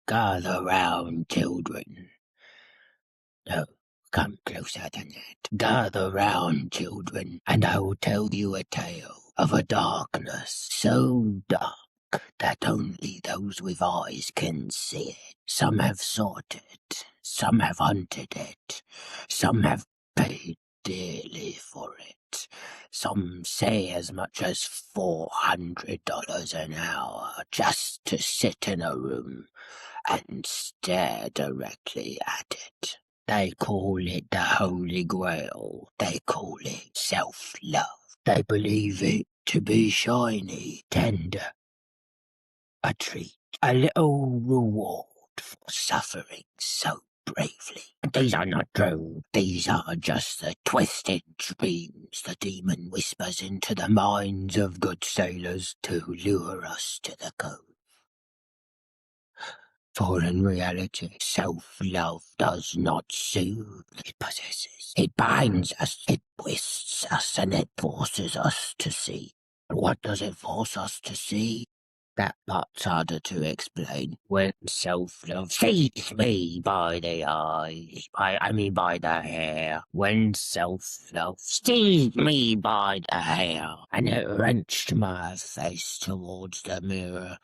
Gather round, children. No, come closer than that. Gather round, children, and I will tell you a tale of a darkness so dark that only those with eyes can see it. Some have sought it, some have hunted it, some have paid dearly for it. Some say as much as $400 an hour just to sit in a room and stare directly at it. They call it the Holy Grail. They call it self-love. They believe it to be shiny, tender, a treat, a little reward for suffering so bravely. These are not true. These are just the twisted dreams the demon whispers into the minds of good sailors to lure us to the cove. For in reality, self-love does not soothe, it possesses. It binds us, it twists us, and it forces us to see. But what does it force us to see? That part's harder to explain. When self-love seizes me by the eyes, by the hair. When self-love seized me by the hair, and it wrenched my face towards the mirror,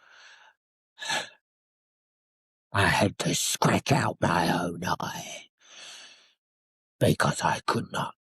I had to scratch out my own eye, because I could not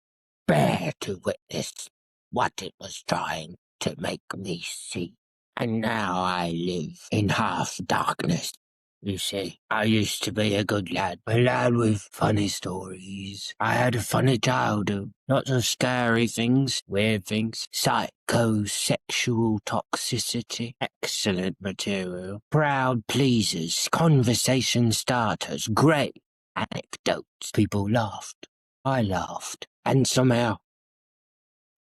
bear to witness what it was trying to make me see. And now I live in half darkness. You see, I used to be a good lad with funny stories. I had a funny childhood, lots of scary things, weird things, psychosexual toxicity, excellent material, crowd pleasers, conversation starters, great anecdotes. People laughed, I laughed, and somehow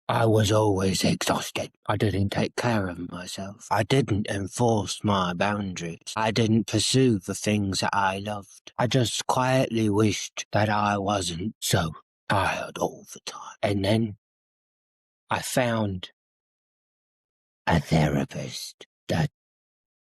I was always exhausted. I didn't take care of myself. I didn't enforce my boundaries. I didn't pursue the things that I loved. I just quietly wished that I wasn't so tired all the time. And then I found a therapist. That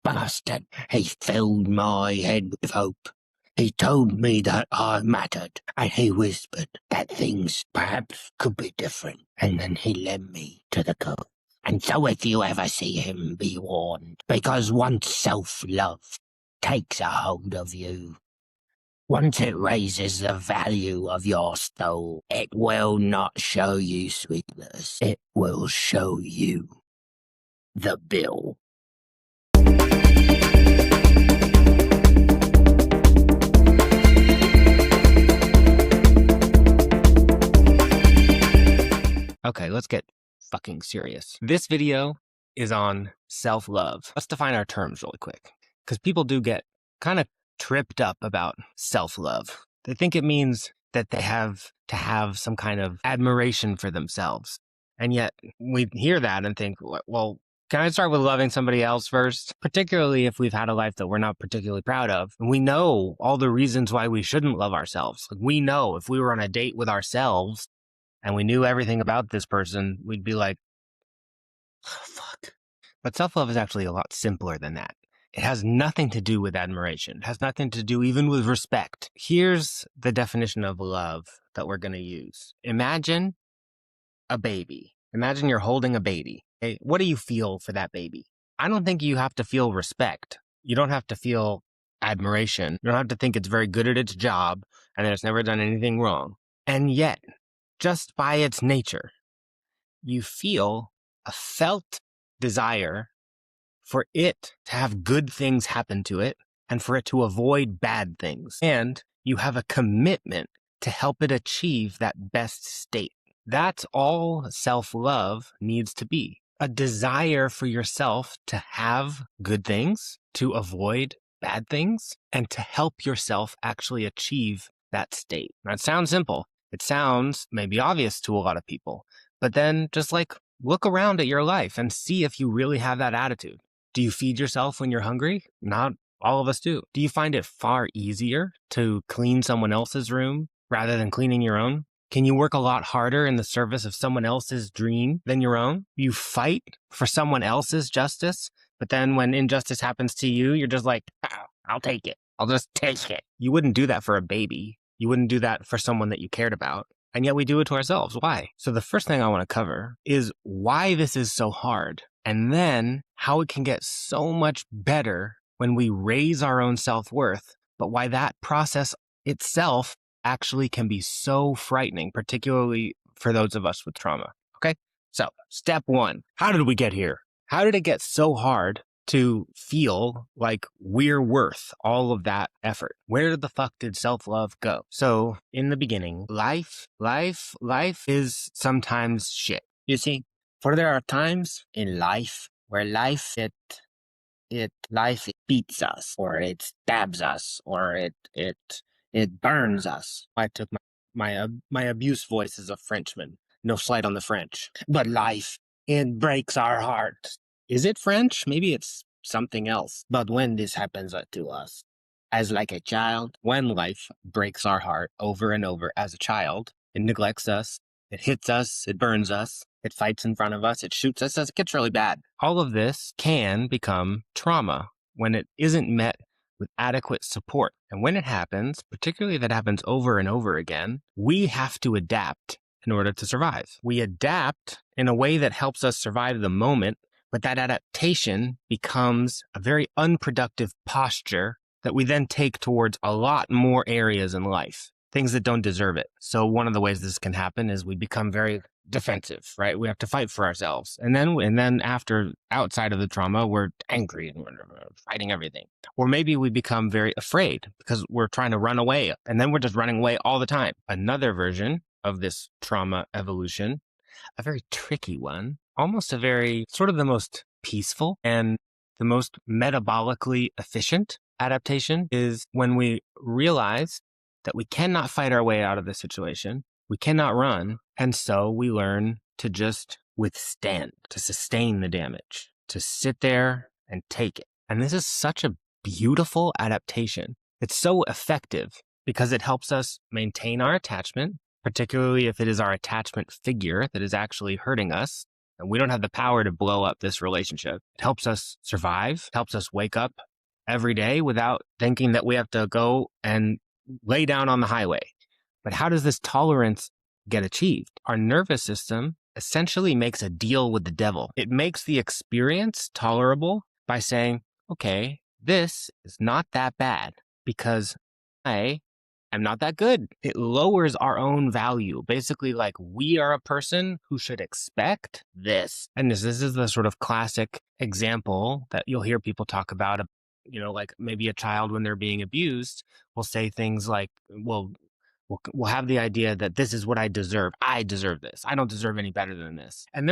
bastard, he filled my head with hope. He told me that I mattered, and he whispered that things perhaps could be different, and then he led me to the cove. And so if you ever see him, be warned, because once self-love takes a hold of you, once it raises the value of your soul, it will not show you sweetness, it will show you the bill. Okay, let's get fucking serious. This video is on self-love. Let's define our terms really quick, because people do get kind of tripped up about self-love. They think it means that they have to have some kind of admiration for themselves. And yet we hear that and think, well, can I start with loving somebody else first? Particularly if we've had a life that we're not particularly proud of. And we know all the reasons why we shouldn't love ourselves. Like, we know if we were on a date with ourselves and we knew everything about this person, we'd be like, oh, fuck. But self-love is actually a lot simpler than that. It has nothing to do with admiration. It has nothing to do even with respect. Here's the definition of love that we're going to use. Imagine a baby. Imagine you're holding a baby. Hey, what do you feel for that baby? I don't think you have to feel respect. You don't have to feel admiration. You don't have to think it's very good at its job and that it's never done anything wrong. And yet, just by its nature, you feel a felt desire for it to have good things happen to it and for it to avoid bad things. And you have a commitment to help it achieve that best state. That's all self-love needs to be. A desire for yourself to have good things, to avoid bad things, and to help yourself actually achieve that state. Now, it sounds simple. It sounds maybe obvious to a lot of people, but then just like look around at your life and see if you really have that attitude. Do you feed yourself when you're hungry? Not all of us do. Do you find it far easier to clean someone else's room rather than cleaning your own? Can you work a lot harder in the service of someone else's dream than your own? You fight for someone else's justice, but then when injustice happens to you, you're just like, oh, I'll take it. I'll just take it. You wouldn't do that for a baby. You wouldn't do that for someone that you cared about. And yet we do it to ourselves. Why? So the first thing I want to cover is why this is so hard, and then how it can get so much better when we raise our own self-worth, but why that process itself actually can be so frightening, particularly for those of us with trauma. Okay? So, step one, how did we get here? How did it get so hard to feel like we're worth all of that effort? Where the fuck did self-love go? So, in the beginning, life is sometimes shit. You see, for there are times in life where life beats us, or it stabs us, or it burns us. I took my abuse voice as a Frenchman. No slight on the French. But life, it breaks our heart. Is it French? Maybe it's something else. But when this happens to us, as like a child, when life breaks our heart over and over as a child, it neglects us, it hits us, it burns us, it fights in front of us, it shoots us, it gets really bad. All of this can become trauma when it isn't met with adequate support. And when it happens, particularly if it happens over and over again, we have to adapt in order to survive. We adapt in a way that helps us survive the moment, but that adaptation becomes a very unproductive posture that we then take towards a lot more areas in life, things that don't deserve it. So one of the ways this can happen is we become very defensive, right? We have to fight for ourselves. And then after, outside of the trauma, we're angry and we're fighting everything. Or maybe we become very afraid because we're trying to run away, and then we're just running away all the time. Another version of this trauma evolution, a very tricky one, almost a very sort of the most peaceful and the most metabolically efficient adaptation, is when we realize that we cannot fight our way out of the situation. We cannot run. And so we learn to just withstand, to sustain the damage, to sit there and take it. And this is such a beautiful adaptation. It's so effective because it helps us maintain our attachment, particularly if it is our attachment figure that is actually hurting us, and we don't have the power to blow up this relationship. It helps us survive, helps us wake up every day without thinking that we have to go and lay down on the highway. But how does this tolerance get achieved? Our nervous system essentially makes a deal with the devil. It makes the experience tolerable by saying, okay, this is not that bad because I am not that good. It lowers our own value. Basically, like, we are a person who should expect this. And this is the sort of classic example that you'll hear people talk about, like maybe a child when they're being abused will say things like, well, we'll have the idea that this is what I deserve. I deserve this. I don't deserve any better than this. And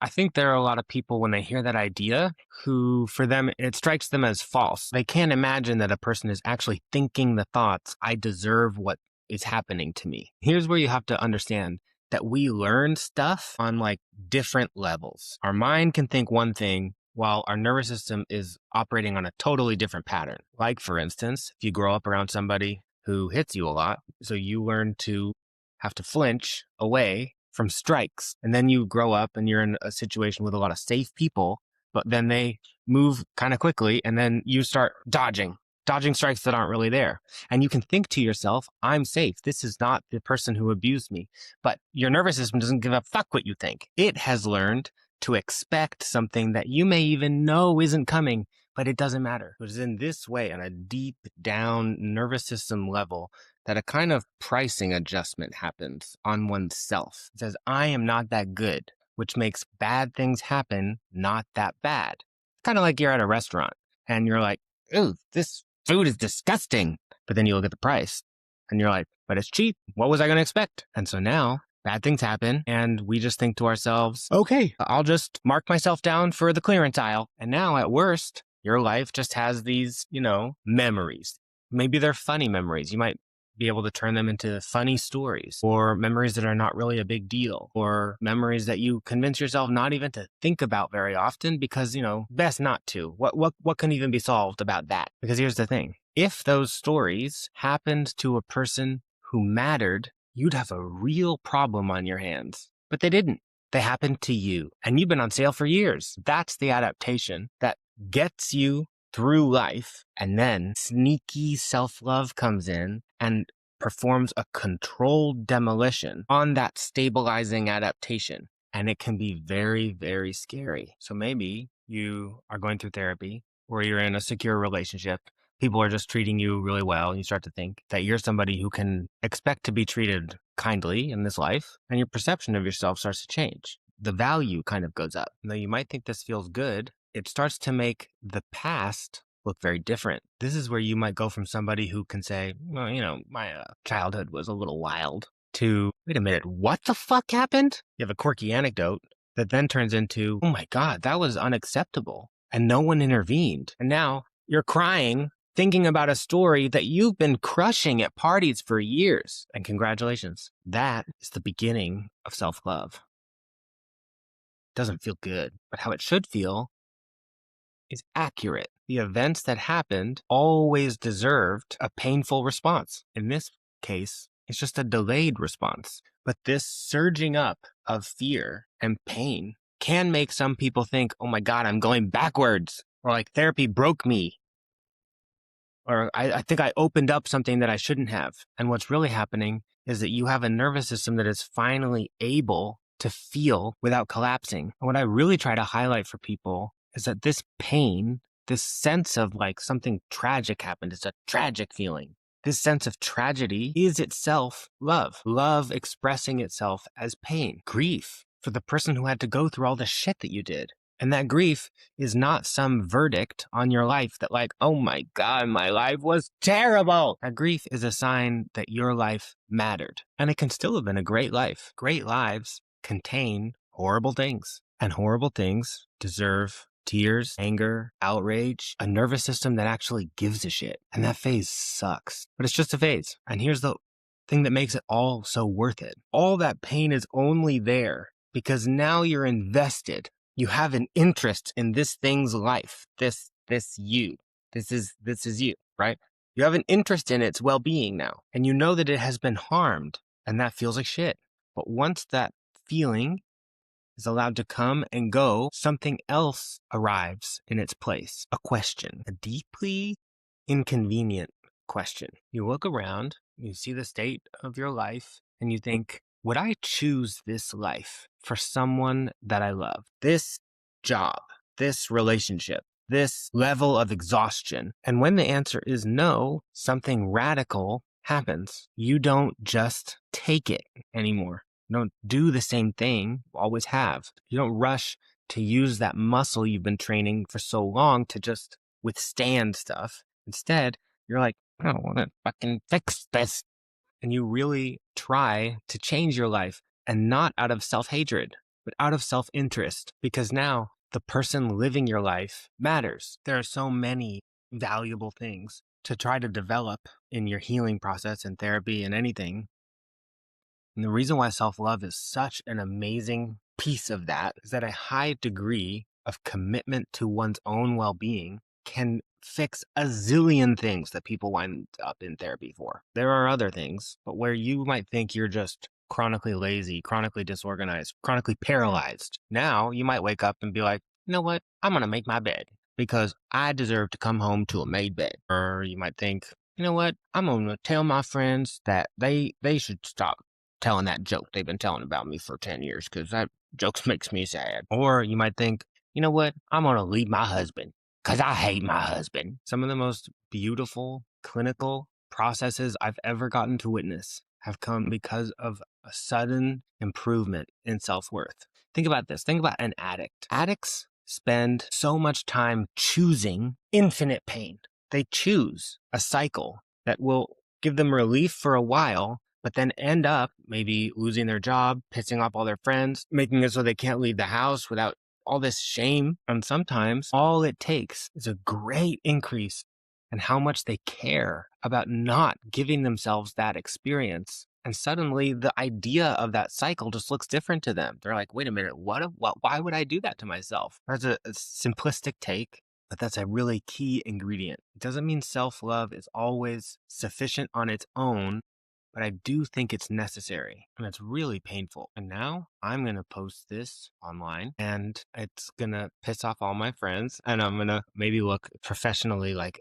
I think there are a lot of people when they hear that idea who, for them, it strikes them as false. They can't imagine that a person is actually thinking the thoughts, I deserve what is happening to me. Here's where you have to understand that we learn stuff on like different levels. Our mind can think one thing while our nervous system is operating on a totally different pattern. Like, for instance, if you grow up around somebody who hits you a lot, so you learn to have to flinch away from strikes. And then you grow up and you're in a situation with a lot of safe people, but then they move kind of quickly and then you start dodging strikes that aren't really there. And you can think to yourself, I'm safe. This is not the person who abused me. But your nervous system doesn't give a fuck what you think. It has learned to expect something that you may even know isn't coming, but it doesn't matter. It is in this way, on a deep down nervous system level, that a kind of pricing adjustment happens on oneself. It says, I am not that good, which makes bad things happen not that bad. Kind of like you're at a restaurant and you're like, ooh, this food is disgusting. But then you look at the price and you're like, but it's cheap. What was I going to expect? And so now bad things happen and we just think to ourselves, okay, I'll just mark myself down for the clearance aisle. And now at worst, your life just has these, memories. Maybe they're funny memories. You might be able to turn them into funny stories, or memories that are not really a big deal, or memories that you convince yourself not even to think about very often because, best not to. What can even be solved about that? Because here's the thing. If those stories happened to a person who mattered, you'd have a real problem on your hands. But they didn't. They happened to you. And you've been on sale for years. That's the adaptation that gets you through life, and then sneaky self-love comes in and performs a controlled demolition on that stabilizing adaptation. And it can be very, very scary. So maybe you are going through therapy or you're in a secure relationship. People are just treating you really well. And you start to think that you're somebody who can expect to be treated kindly in this life. And your perception of yourself starts to change. The value kind of goes up. Though you might think this feels good, it starts to make the past look very different. This is where you might go from somebody who can say, well, my childhood was a little wild, to, wait a minute, what the fuck happened? You have a quirky anecdote that then turns into, oh my God, that was unacceptable. And no one intervened. And now you're crying, thinking about a story that you've been crushing at parties for years. And congratulations. That is the beginning of self-love. Doesn't feel good, but how it should feel is accurate. The events that happened always deserved a painful response. In this case, it's just a delayed response. But this surging up of fear and pain can make some people think, oh my God, I'm going backwards. Or like therapy broke me. Or I think I opened up something that I shouldn't have. And what's really happening is that you have a nervous system that is finally able to feel without collapsing. And what I really try to highlight for people is that this pain, this sense of like something tragic happened, it's a tragic feeling. This sense of tragedy is itself love. Love expressing itself as pain. Grief for the person who had to go through all the shit that you did. And that grief is not some verdict on your life that like, oh my God, my life was terrible. That grief is a sign that your life mattered. And it can still have been a great life. Great lives contain horrible things. And horrible things deserve tears, anger, outrage, a nervous system that actually gives a shit. And that phase sucks. But it's just a phase. And here's the thing that makes it all so worth it. All that pain is only there because now you're invested. You have an interest in this thing's life. This you. This is you, right? You have an interest in its well-being now. And you know that it has been harmed. And that feels like shit. But once that feeling is allowed to come and go, something else arrives in its place. A question. A deeply inconvenient question. You look around, you see the state of your life, and you think, would I choose this life for someone that I love? This job, this relationship, this level of exhaustion? And when the answer is no, something radical happens. You don't just take it anymore. You don't do the same thing you always have. You don't rush to use that muscle you've been training for so long to just withstand stuff. Instead, you're like, I don't want to fucking fix this. And you really try to change your life, and not out of self-hatred, but out of self-interest, because now the person living your life matters. There are so many valuable things to try to develop in your healing process and therapy and anything. And the reason why self-love is such an amazing piece of that is that a high degree of commitment to one's own well-being can fix a zillion things that people wind up in therapy for. There are other things, but where you might think you're just chronically lazy, chronically disorganized, chronically paralyzed, now you might wake up and be like, you know what? I'm going to make my bed because I deserve to come home to a made bed. Or you might think, you know what? I'm going to tell my friends that they should stop telling that joke they've been telling about me for 10 years because that joke makes me sad. Or you might think, you know what? I'm going to leave my husband because I hate my husband. Some of the most beautiful clinical processes I've ever gotten to witness have come because of a sudden improvement in self-worth. Think about this. Think about an addict. Addicts spend so much time choosing infinite pain. They choose a cycle that will give them relief for a while, but then end up maybe losing their job, pissing off all their friends, making it so they can't leave the house without all this shame. And sometimes all it takes is a great increase in how much they care about not giving themselves that experience. And suddenly the idea of that cycle just looks different to them. They're like, wait a minute, why would I do that to myself? That's a simplistic take, but that's a really key ingredient. It doesn't mean self-love is always sufficient on its own. but I do think it's necessary, and it's really painful. And now I'm going to post this online, and it's going to piss off all my friends, and I'm going to maybe look professionally like,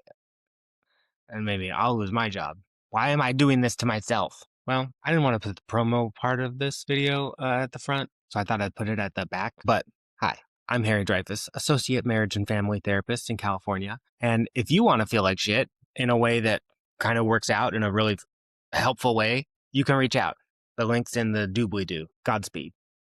and maybe I'll lose my job. Why am I doing this to myself? Well, I didn't want to put the promo part of this video at the front, so I thought I'd put it at the back. But hi, I'm Harry Dreyfus, Associate Marriage and Family Therapist in California. And if you want to feel like shit in a way that kind of works out in a really helpful way, you can reach out. The link's in the doobly-doo. Godspeed.